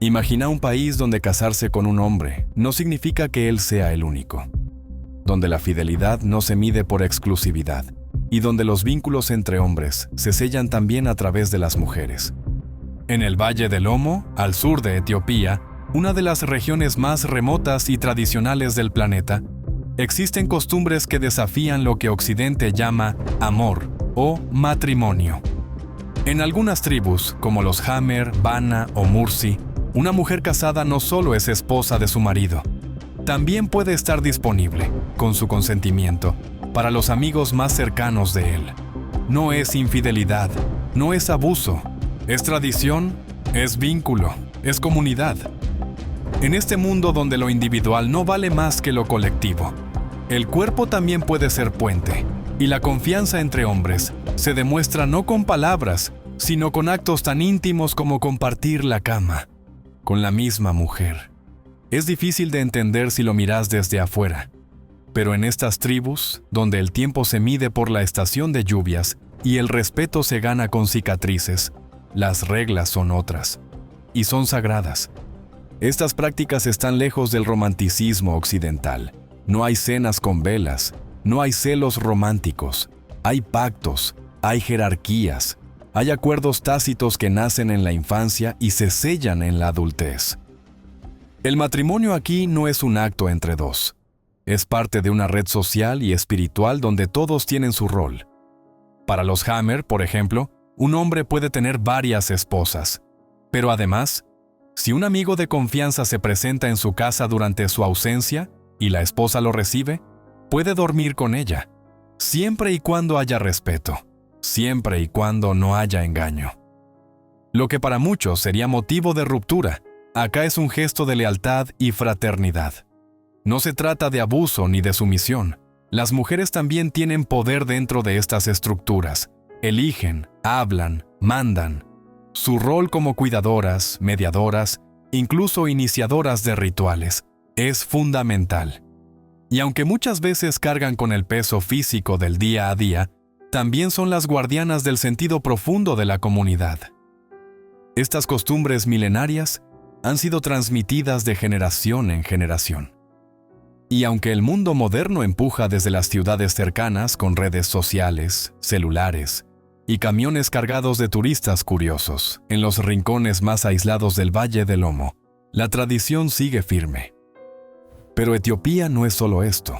Imagina un país donde casarse con un hombre no significa que él sea el único, donde la fidelidad no se mide por exclusividad y donde los vínculos entre hombres se sellan también a través de las mujeres. En el Valle del Omo, al sur de Etiopía, una de las regiones más remotas y tradicionales del planeta, existen costumbres que desafían lo que Occidente llama amor o matrimonio. En algunas tribus, como los Hamer, Bana o Mursi, una mujer casada no solo es esposa de su marido, también puede estar disponible, con su consentimiento, para los amigos más cercanos de él. No es infidelidad, no es abuso, es tradición, es vínculo, es comunidad. En este mundo donde lo individual no vale más que lo colectivo, el cuerpo también puede ser puente, y la confianza entre hombres se demuestra no con palabras, sino con actos tan íntimos como compartir la cama con la misma mujer. Es difícil de entender si lo miras desde afuera, pero en estas tribus, donde el tiempo se mide por la estación de lluvias y el respeto se gana con cicatrices, las reglas son otras, y son sagradas. Estas prácticas están lejos del romanticismo occidental. No hay cenas con velas, no hay celos románticos, hay pactos, hay jerarquías, hay acuerdos tácitos que nacen en la infancia y se sellan en la adultez. El matrimonio aquí no es un acto entre dos. Es parte de una red social y espiritual donde todos tienen su rol. Para los Hamer, por ejemplo, un hombre puede tener varias esposas. Pero además, si un amigo de confianza se presenta en su casa durante su ausencia y la esposa lo recibe, puede dormir con ella, siempre y cuando haya respeto, siempre y cuando no haya engaño. Lo que para muchos sería motivo de ruptura, acá es un gesto de lealtad y fraternidad. No se trata de abuso ni de sumisión. Las mujeres también tienen poder dentro de estas estructuras. Eligen, hablan, mandan. Su rol como cuidadoras, mediadoras, incluso iniciadoras de rituales, es fundamental. Y aunque muchas veces cargan con el peso físico del día a día, también son las guardianas del sentido profundo de la comunidad. Estas costumbres milenarias han sido transmitidas de generación en generación. Y aunque el mundo moderno empuja desde las ciudades cercanas con redes sociales, celulares y camiones cargados de turistas curiosos en los rincones más aislados del Valle del Omo, la tradición sigue firme. Pero Etiopía no es solo esto.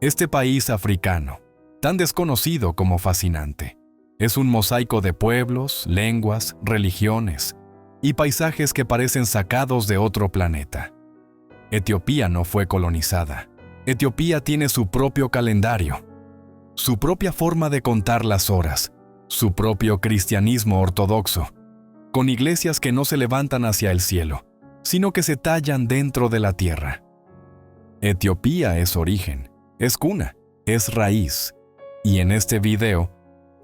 Este país africano, tan desconocido como fascinante, es un mosaico de pueblos, lenguas, religiones y paisajes que parecen sacados de otro planeta. Etiopía no fue colonizada. Etiopía tiene su propio calendario, su propia forma de contar las horas, su propio cristianismo ortodoxo, con iglesias que no se levantan hacia el cielo, sino que se tallan dentro de la tierra. Etiopía es origen, es cuna, es raíz. Y en este video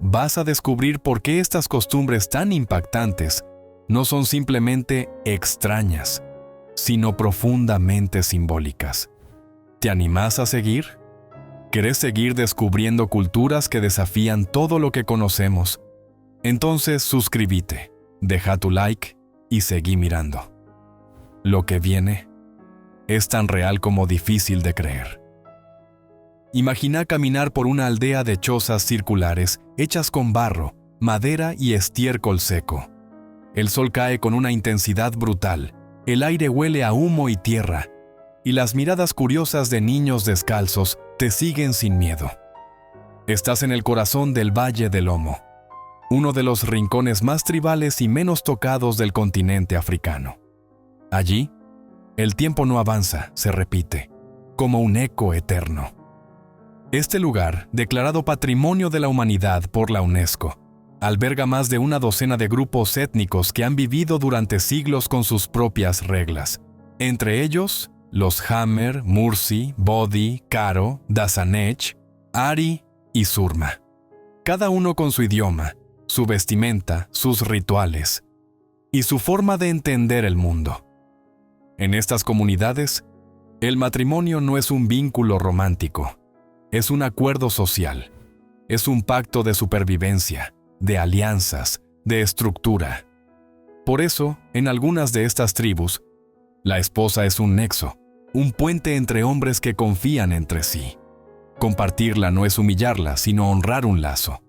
vas a descubrir por qué estas costumbres tan impactantes no son simplemente extrañas, sino profundamente simbólicas. ¿Te animas a seguir? ¿Querés seguir descubriendo culturas que desafían todo lo que conocemos? Entonces suscríbete, deja tu like y seguí mirando. Lo que viene es tan real como difícil de creer. Imagina caminar por una aldea de chozas circulares hechas con barro, madera y estiércol seco. El sol cae con una intensidad brutal, el aire huele a humo y tierra, y las miradas curiosas de niños descalzos te siguen sin miedo. Estás en el corazón del Valle del Omo, uno de los rincones más tribales y menos tocados del continente africano. Allí, el tiempo no avanza, se repite, como un eco eterno. Este lugar, declarado Patrimonio de la Humanidad por la UNESCO, alberga más de una docena de grupos étnicos que han vivido durante siglos con sus propias reglas. Entre ellos, los Hamer, Mursi, Bodi, Karo, Dasanech, Ari y Surma. Cada uno con su idioma, su vestimenta, sus rituales y su forma de entender el mundo. En estas comunidades, el matrimonio no es un vínculo romántico, es un acuerdo social, es un pacto de supervivencia, de alianzas, de estructura. Por eso, en algunas de estas tribus, la esposa es un nexo, un puente entre hombres que confían entre sí. Compartirla no es humillarla, sino honrar un lazo.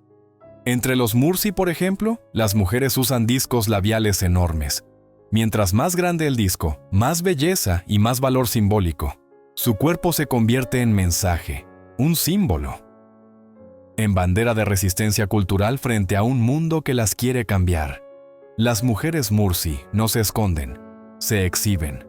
Entre los Mursi, por ejemplo, las mujeres usan discos labiales enormes. Mientras más grande el disco, más belleza y más valor simbólico. Su cuerpo se convierte en mensaje, un símbolo. En bandera de resistencia cultural frente a un mundo que las quiere cambiar. Las mujeres Mursi no se esconden, se exhiben.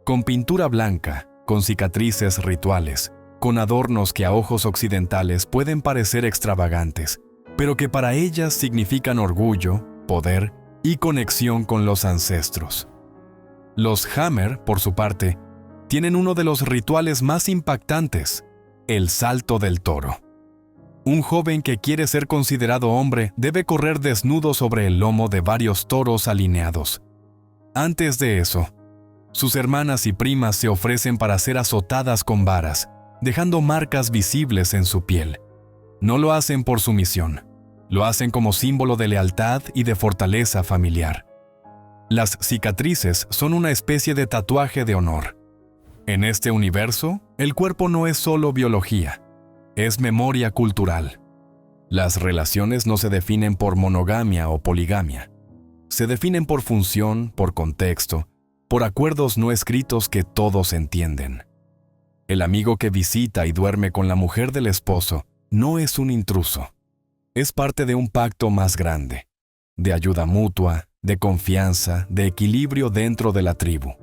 Con pintura blanca, con cicatrices rituales, con adornos que a ojos occidentales pueden parecer extravagantes, pero que para ellas significan orgullo, poder y conexión con los ancestros. Los Hammer, por su parte, tienen uno de los rituales más impactantes, el salto del toro. Un joven que quiere ser considerado hombre debe correr desnudo sobre el lomo de varios toros alineados. Antes de eso, sus hermanas y primas se ofrecen para ser azotadas con varas, dejando marcas visibles en su piel. No lo hacen por sumisión, lo hacen como símbolo de lealtad y de fortaleza familiar. Las cicatrices son una especie de tatuaje de honor. En este universo, el cuerpo no es solo biología, es memoria cultural. Las relaciones no se definen por monogamia o poligamia. Se definen por función, por contexto, por acuerdos no escritos que todos entienden. El amigo que visita y duerme con la mujer del esposo no es un intruso. Es parte de un pacto más grande, de ayuda mutua, de confianza, de equilibrio dentro de la tribu.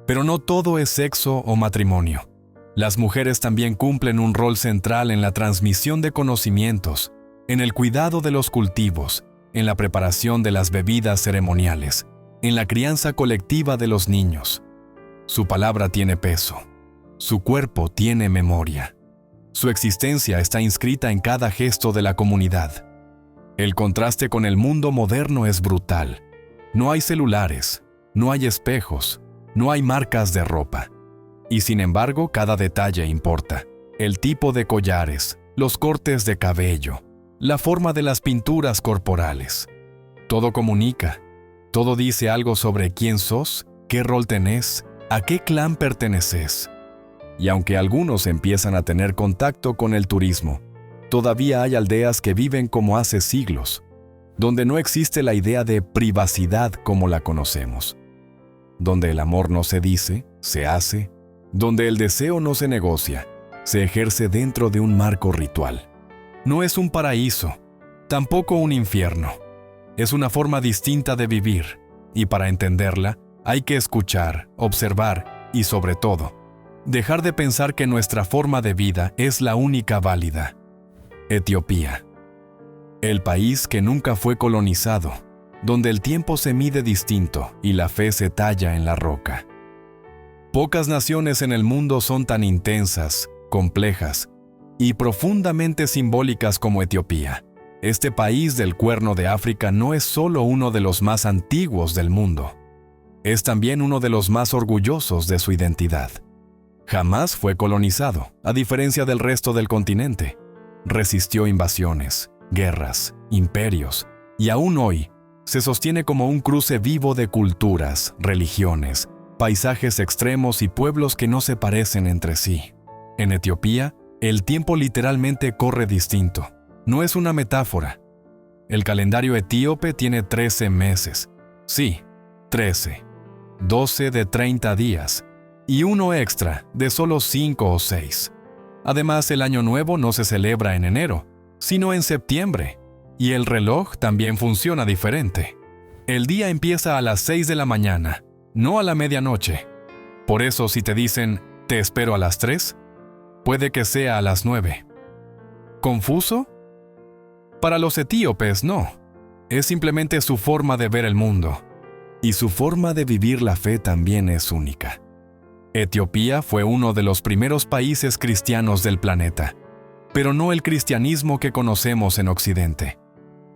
Pero no todo es sexo o matrimonio. Las mujeres también cumplen un rol central en la transmisión de conocimientos, en el cuidado de los cultivos, en la preparación de las bebidas ceremoniales, en la crianza colectiva de los niños. Su palabra tiene peso. Su cuerpo tiene memoria. Su existencia está inscrita en cada gesto de la comunidad. El contraste con el mundo moderno es brutal. No hay celulares, no hay espejos, no hay marcas de ropa. Y sin embargo, cada detalle importa. El tipo de collares, los cortes de cabello, la forma de las pinturas corporales. Todo comunica. Todo dice algo sobre quién sos, qué rol tenés, a qué clan perteneces. Y aunque algunos empiezan a tener contacto con el turismo, todavía hay aldeas que viven como hace siglos, donde no existe la idea de privacidad como la conocemos, donde el amor no se dice, se hace, donde el deseo no se negocia, se ejerce dentro de un marco ritual. No es un paraíso, tampoco un infierno. Es una forma distinta de vivir, y para entenderla hay que escuchar, observar y, sobre todo, dejar de pensar que nuestra forma de vida es la única válida. Etiopía. El país que nunca fue colonizado, donde el tiempo se mide distinto y la fe se talla en la roca. Pocas naciones en el mundo son tan intensas, complejas y profundamente simbólicas como Etiopía. Este país del Cuerno de África no es solo uno de los más antiguos del mundo, es también uno de los más orgullosos de su identidad. Jamás fue colonizado, a diferencia del resto del continente. Resistió invasiones, guerras, imperios, y aún hoy se sostiene como un cruce vivo de culturas, religiones, paisajes extremos y pueblos que no se parecen entre sí. En Etiopía, el tiempo literalmente corre distinto. No es una metáfora. El calendario etíope tiene 13 meses. Sí, 13. 12 de 30 días. Y uno extra de solo 5 o 6. Además, el Año Nuevo no se celebra en enero, sino en septiembre. Y el reloj también funciona diferente. El día empieza a las 6 de la mañana, no a la medianoche. Por eso, si te dicen, te espero a las 3, puede que sea a las 9. ¿Confuso? Para los etíopes, no. Es simplemente su forma de ver el mundo. Y su forma de vivir la fe también es única. Etiopía fue uno de los primeros países cristianos del planeta, pero no el cristianismo que conocemos en Occidente.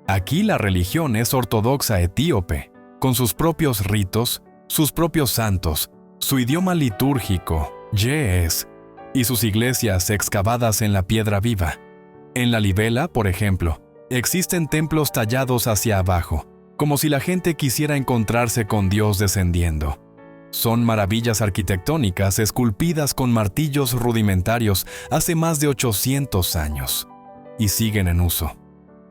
Aquí la religión es ortodoxa etíope, con sus propios ritos, sus propios santos, su idioma litúrgico, Yees, y sus iglesias excavadas en la piedra viva. En la Libela, por ejemplo, existen templos tallados hacia abajo, como si la gente quisiera encontrarse con Dios descendiendo. Son maravillas arquitectónicas esculpidas con martillos rudimentarios hace más de 800 años y siguen en uso.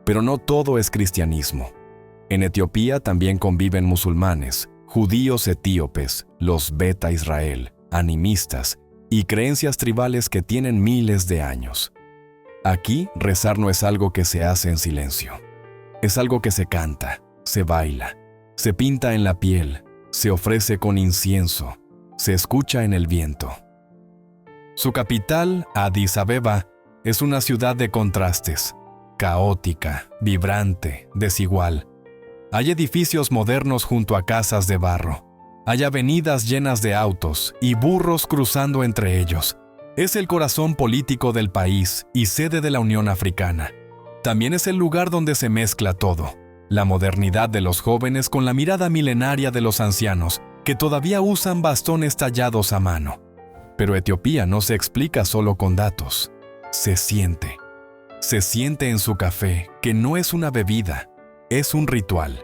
Pero no todo es cristianismo. En Etiopía también conviven musulmanes, judíos etíopes, los Beta Israel, animistas y creencias tribales que tienen miles de años. Aquí, rezar no es algo que se hace en silencio. Es algo que se canta, se baila, se pinta en la piel, se ofrece con incienso, se escucha en el viento. Su capital, Addis Abeba, es una ciudad de contrastes, caótica, vibrante, desigual. Hay edificios modernos junto a casas de barro. Hay avenidas llenas de autos y burros cruzando entre ellos. Es el corazón político del país y sede de la Unión Africana. También es el lugar donde se mezcla todo. La modernidad de los jóvenes con la mirada milenaria de los ancianos, que todavía usan bastones tallados a mano. Pero Etiopía no se explica solo con datos. Se siente. Se siente en su café, que no es una bebida, es un ritual.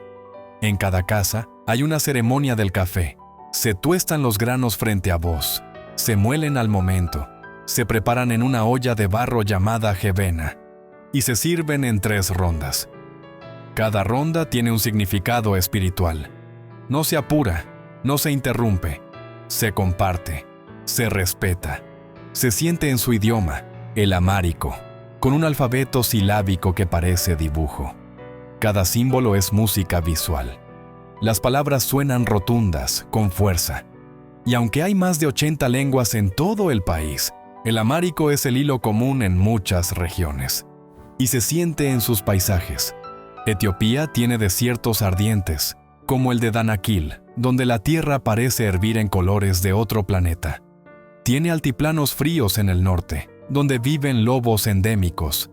En cada casa hay una ceremonia del café. Se tuestan los granos frente a vos, se muelen al momento, se preparan en una olla de barro llamada jebena y se sirven en 3 rondas. Cada ronda tiene un significado espiritual. No se apura, no se interrumpe, se comparte, se respeta, se siente en su idioma, el amárico, con un alfabeto silábico que parece dibujo. Cada símbolo es música visual. Las palabras suenan rotundas, con fuerza. Y aunque hay más de 80 lenguas en todo el país, el amárico es el hilo común en muchas regiones. Y se siente en sus paisajes. Etiopía tiene desiertos ardientes, como el de Danakil, donde la tierra parece hervir en colores de otro planeta. Tiene altiplanos fríos en el norte, donde viven lobos endémicos.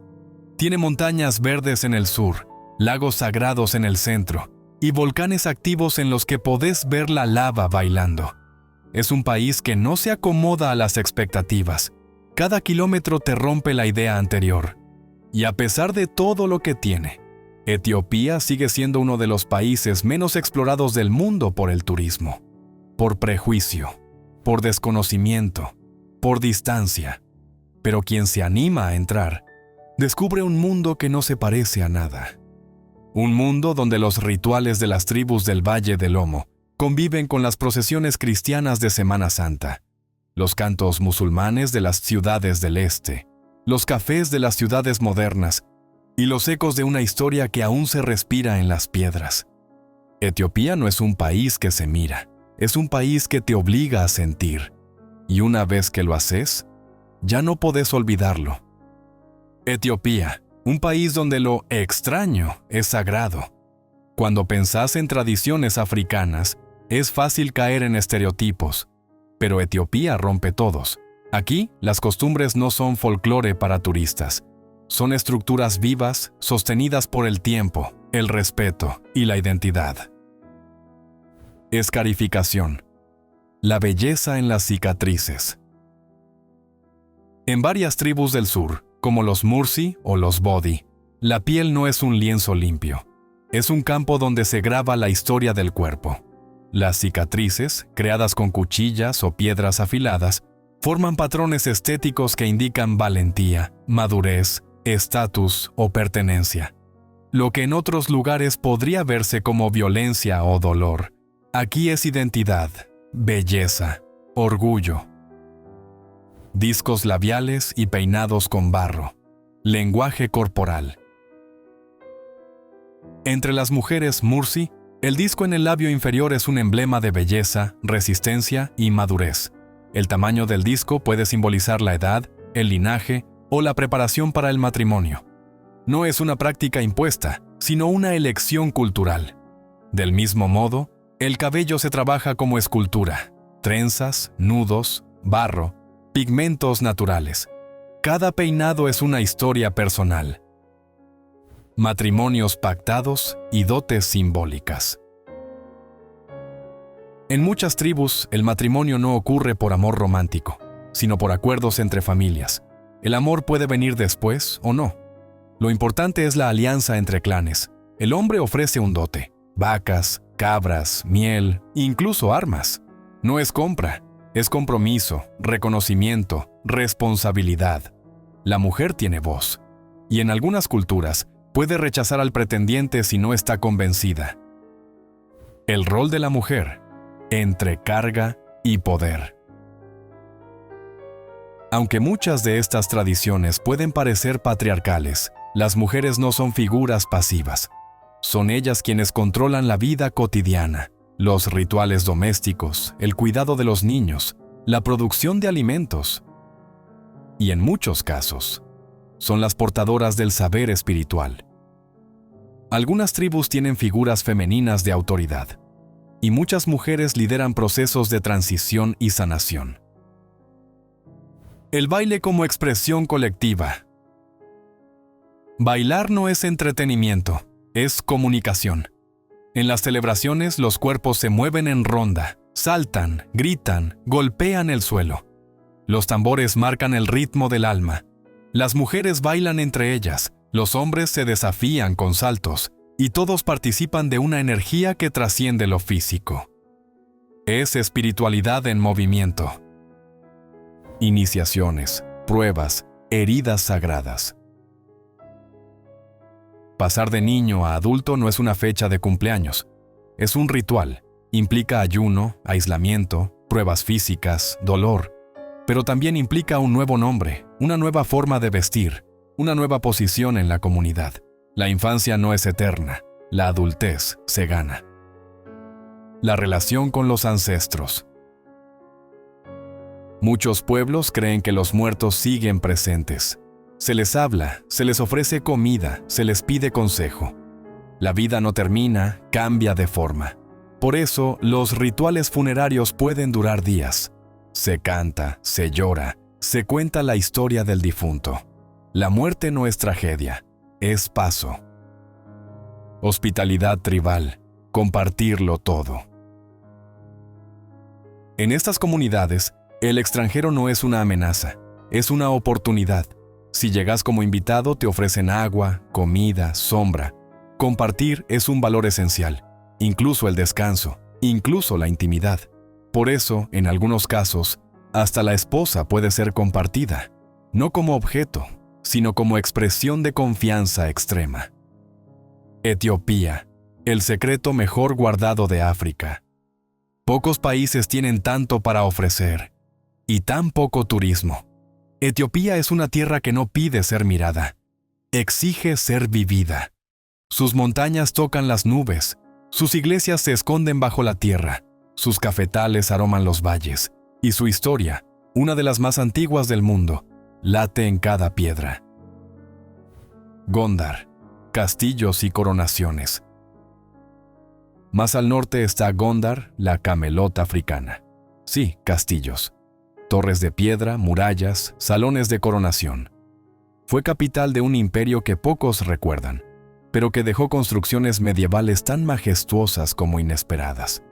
Tiene montañas verdes en el sur, lagos sagrados en el centro y volcanes activos en los que podés ver la lava bailando. Es un país que no se acomoda a las expectativas. Cada kilómetro te rompe la idea anterior. Y a pesar de todo lo que tiene, Etiopía sigue siendo uno de los países menos explorados del mundo por el turismo, por prejuicio, por desconocimiento, por distancia. Pero quien se anima a entrar, descubre un mundo que no se parece a nada. Un mundo donde los rituales de las tribus del Valle del Omo conviven con las procesiones cristianas de Semana Santa, los cantos musulmanes de las ciudades del este, los cafés de las ciudades modernas y los ecos de una historia que aún se respira en las piedras. Etiopía no es un país que se mira, es un país que te obliga a sentir. Y una vez que lo haces, ya no podés olvidarlo. Etiopía, un país donde lo extraño es sagrado. Cuando pensás en tradiciones africanas, es fácil caer en estereotipos, pero Etiopía rompe todos. Aquí, las costumbres no son folclore para turistas. Son estructuras vivas, sostenidas por el tiempo, el respeto y la identidad. Escarificación. La belleza en las cicatrices. En varias tribus del sur, como los Mursi o los Bodi, la piel no es un lienzo limpio. Es un campo donde se graba la historia del cuerpo. Las cicatrices, creadas con cuchillas o piedras afiladas, forman patrones estéticos que indican valentía, madurez, estatus o pertenencia. Lo que en otros lugares podría verse como violencia o dolor, aquí es identidad, belleza, orgullo. Discos labiales y peinados con barro. Lenguaje corporal. Entre las mujeres Mursi, el disco en el labio inferior es un emblema de belleza, resistencia y madurez. El tamaño del disco puede simbolizar la edad, el linaje o la preparación para el matrimonio. No es una práctica impuesta, sino una elección cultural. Del mismo modo, el cabello se trabaja como escultura, trenzas, nudos, barro, pigmentos naturales. Cada peinado es una historia personal. Matrimonios pactados y dotes simbólicas. En muchas tribus, el matrimonio no ocurre por amor romántico, sino por acuerdos entre familias. El amor puede venir después o no. Lo importante es la alianza entre clanes. El hombre ofrece un dote, vacas, cabras, miel, incluso armas. No es compra, es compromiso, reconocimiento, responsabilidad. La mujer tiene voz, y en algunas culturas puede rechazar al pretendiente si no está convencida. El rol de la mujer, entre carga y poder. Aunque muchas de estas tradiciones pueden parecer patriarcales, las mujeres no son figuras pasivas. Son ellas quienes controlan la vida cotidiana, los rituales domésticos, el cuidado de los niños, la producción de alimentos. Y en muchos casos, son las portadoras del saber espiritual. Algunas tribus tienen figuras femeninas de autoridad, y muchas mujeres lideran procesos de transición y sanación. El baile como expresión colectiva. Bailar no es entretenimiento, es comunicación. En las celebraciones los cuerpos se mueven en ronda, saltan, gritan, golpean el suelo. Los tambores marcan el ritmo del alma. Las mujeres bailan entre ellas, los hombres se desafían con saltos, y todos participan de una energía que trasciende lo físico. Es espiritualidad en movimiento. Iniciaciones, pruebas, heridas sagradas. Pasar de niño a adulto no es una fecha de cumpleaños. Es un ritual. Implica ayuno, aislamiento, pruebas físicas, dolor. Pero también implica un nuevo nombre, una nueva forma de vestir, una nueva posición en la comunidad. La infancia no es eterna, la adultez se gana. La relación con los ancestros. Muchos pueblos creen que los muertos siguen presentes. Se les habla, se les ofrece comida, se les pide consejo. La vida no termina, cambia de forma. Por eso, los rituales funerarios pueden durar días. Se canta, se llora, se cuenta la historia del difunto. La muerte no es tragedia, es paso. Hospitalidad tribal, compartirlo todo. En estas comunidades, el extranjero no es una amenaza, es una oportunidad. Si llegas como invitado, te ofrecen agua, comida, sombra. Compartir es un valor esencial, incluso el descanso, incluso la intimidad. Por eso, en algunos casos, hasta la esposa puede ser compartida, no como objeto, sino como expresión de confianza extrema. Etiopía, el secreto mejor guardado de África. Pocos países tienen tanto para ofrecer, y tan poco turismo. Etiopía es una tierra que no pide ser mirada, exige ser vivida. Sus montañas tocan las nubes, sus iglesias se esconden bajo la tierra, sus cafetales aroman los valles, y su historia, una de las más antiguas del mundo, late en cada piedra. Gondar, castillos y coronaciones. Más al norte está Gondar, la Camelot africana. Sí, castillos. Torres de piedra, murallas, salones de coronación. Fue capital de un imperio que pocos recuerdan, pero que dejó construcciones medievales tan majestuosas como inesperadas.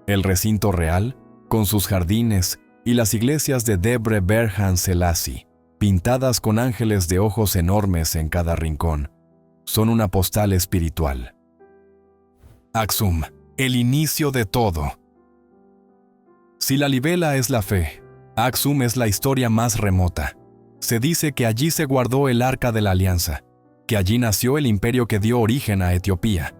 El recinto real, con sus jardines, y las iglesias de Debre Berhan Selassie, pintadas con ángeles de ojos enormes en cada rincón, son una postal espiritual. Aksum, el inicio de todo. Si la libela es la fe, Aksum es la historia más remota. Se dice que allí se guardó el Arca de la Alianza, que allí nació el imperio que dio origen a Etiopía.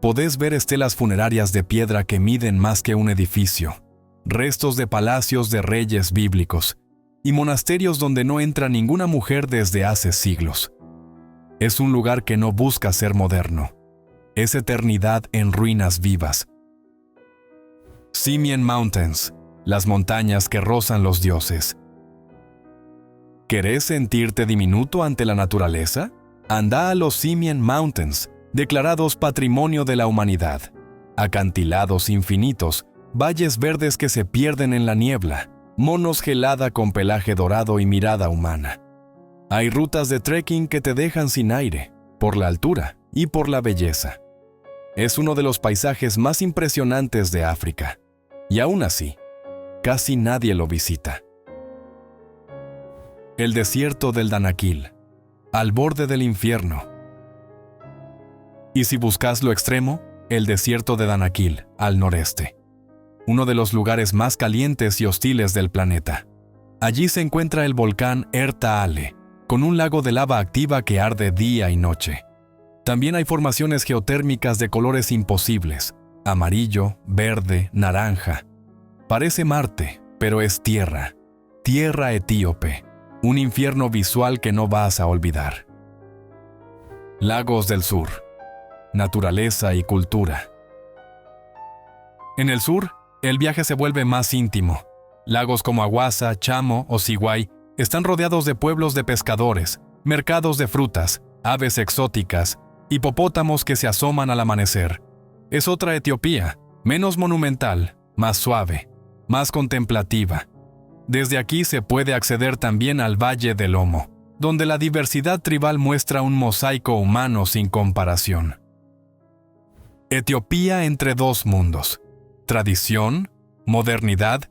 Podés ver estelas funerarias de piedra que miden más que un edificio, restos de palacios de reyes bíblicos y monasterios donde no entra ninguna mujer desde hace siglos. Es un lugar que no busca ser moderno. Es eternidad en ruinas vivas. Simien Mountains, las montañas que rozan los dioses. ¿Querés sentirte diminuto ante la naturaleza? Anda a los Simien Mountains, declarados Patrimonio de la Humanidad. Acantilados infinitos, valles verdes que se pierden en la niebla, monos gelada con pelaje dorado y mirada humana. Hay rutas de trekking que te dejan sin aire, por la altura y por la belleza. Es uno de los paisajes más impresionantes de África, y aún así, casi nadie lo visita. El desierto del Danakil, al borde del infierno. Y si buscas lo extremo, el desierto de Danakil, al noreste, uno de los lugares más calientes y hostiles del planeta. Allí se encuentra el volcán Ertaale, con un lago de lava activa que arde día y noche. También hay formaciones geotérmicas de colores imposibles: amarillo, verde, naranja. Parece Marte, pero es tierra. Tierra etíope. Un infierno visual que no vas a olvidar. Lagos del Sur. Naturaleza y cultura. En el sur, el viaje se vuelve más íntimo. Lagos como Aguasa, Chamo o Sigüay están rodeados de pueblos de pescadores, mercados de frutas, aves exóticas, hipopótamos que se asoman al amanecer. Es otra Etiopía, menos monumental, más suave, más contemplativa. Desde aquí se puede acceder también al Valle del Omo, donde la diversidad tribal muestra un mosaico humano sin comparación. Etiopía entre dos mundos: tradición, modernidad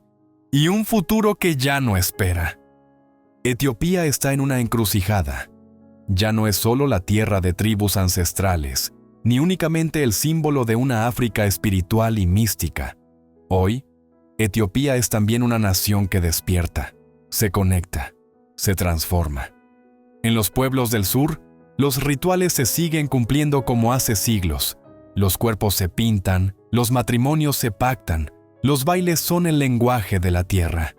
y un futuro que ya no espera. Etiopía está en una encrucijada. Ya no es solo la tierra de tribus ancestrales, ni únicamente el símbolo de una África espiritual y mística. Hoy, Etiopía es también una nación que despierta, se conecta, se transforma. En los pueblos del sur, los rituales se siguen cumpliendo como hace siglos. Los cuerpos se pintan, los matrimonios se pactan, los bailes son el lenguaje de la tierra.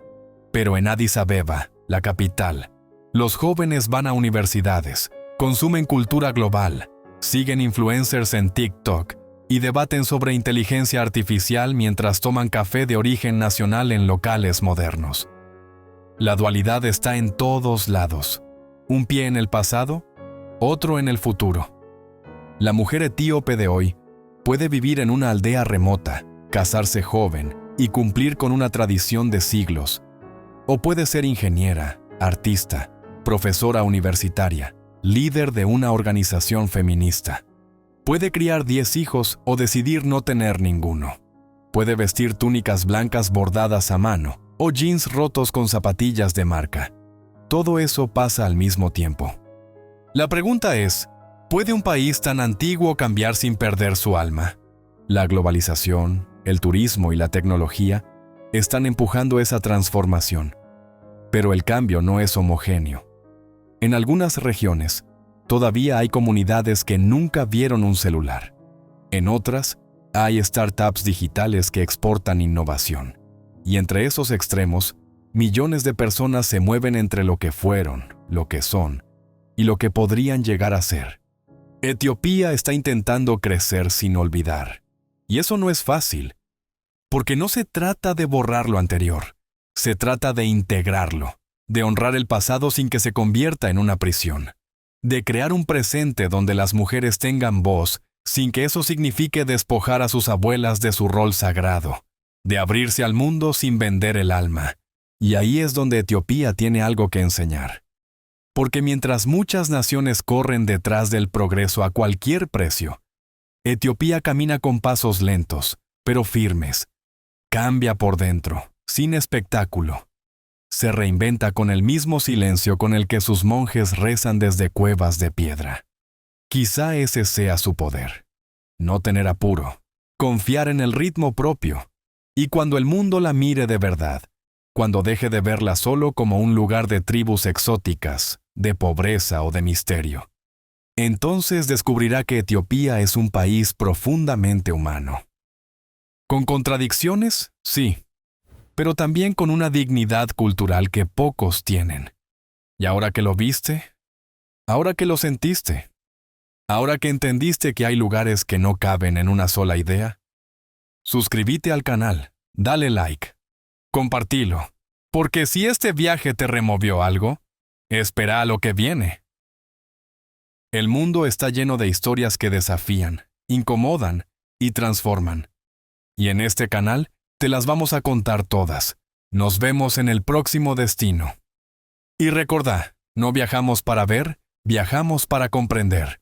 Pero en Addis Abeba, la capital, los jóvenes van a universidades, consumen cultura global, siguen influencers en TikTok y debaten sobre inteligencia artificial mientras toman café de origen nacional en locales modernos. La dualidad está en todos lados. Un pie en el pasado, otro en el futuro. La mujer etíope de hoy puede vivir en una aldea remota, casarse joven y cumplir con una tradición de siglos. O puede ser ingeniera, artista, profesora universitaria, líder de una organización feminista. Puede criar 10 hijos o decidir no tener ninguno. Puede vestir túnicas blancas bordadas a mano o jeans rotos con zapatillas de marca. Todo eso pasa al mismo tiempo. La pregunta es, ¿puede un país tan antiguo cambiar sin perder su alma? La globalización, el turismo y la tecnología están empujando esa transformación. Pero el cambio no es homogéneo. En algunas regiones, todavía hay comunidades que nunca vieron un celular. En otras, hay startups digitales que exportan innovación. Y entre esos extremos, millones de personas se mueven entre lo que fueron, lo que son y lo que podrían llegar a ser. Etiopía está intentando crecer sin olvidar. Y eso no es fácil, porque no se trata de borrar lo anterior, se trata de integrarlo, de honrar el pasado sin que se convierta en una prisión, de crear un presente donde las mujeres tengan voz sin que eso signifique despojar a sus abuelas de su rol sagrado, de abrirse al mundo sin vender el alma. Y ahí es donde Etiopía tiene algo que enseñar. Porque mientras muchas naciones corren detrás del progreso a cualquier precio, Etiopía camina con pasos lentos, pero firmes. Cambia por dentro, sin espectáculo. Se reinventa con el mismo silencio con el que sus monjes rezan desde cuevas de piedra. Quizá ese sea su poder. No tener apuro, confiar en el ritmo propio. Y cuando el mundo la mire de verdad, cuando deje de verla solo como un lugar de tribus exóticas, de pobreza o de misterio, entonces descubrirá que Etiopía es un país profundamente humano. ¿Con contradicciones? Sí, pero también con una dignidad cultural que pocos tienen. Y ahora que lo viste, ahora que lo sentiste, ahora que entendiste que hay lugares que no caben en una sola idea, suscríbete al canal, dale like, compartilo, porque si este viaje te removió algo, espera a lo que viene. El mundo está lleno de historias que desafían, incomodan y transforman. Y en este canal te las vamos a contar todas. Nos vemos en el próximo destino. Y recordá, no viajamos para ver, viajamos para comprender.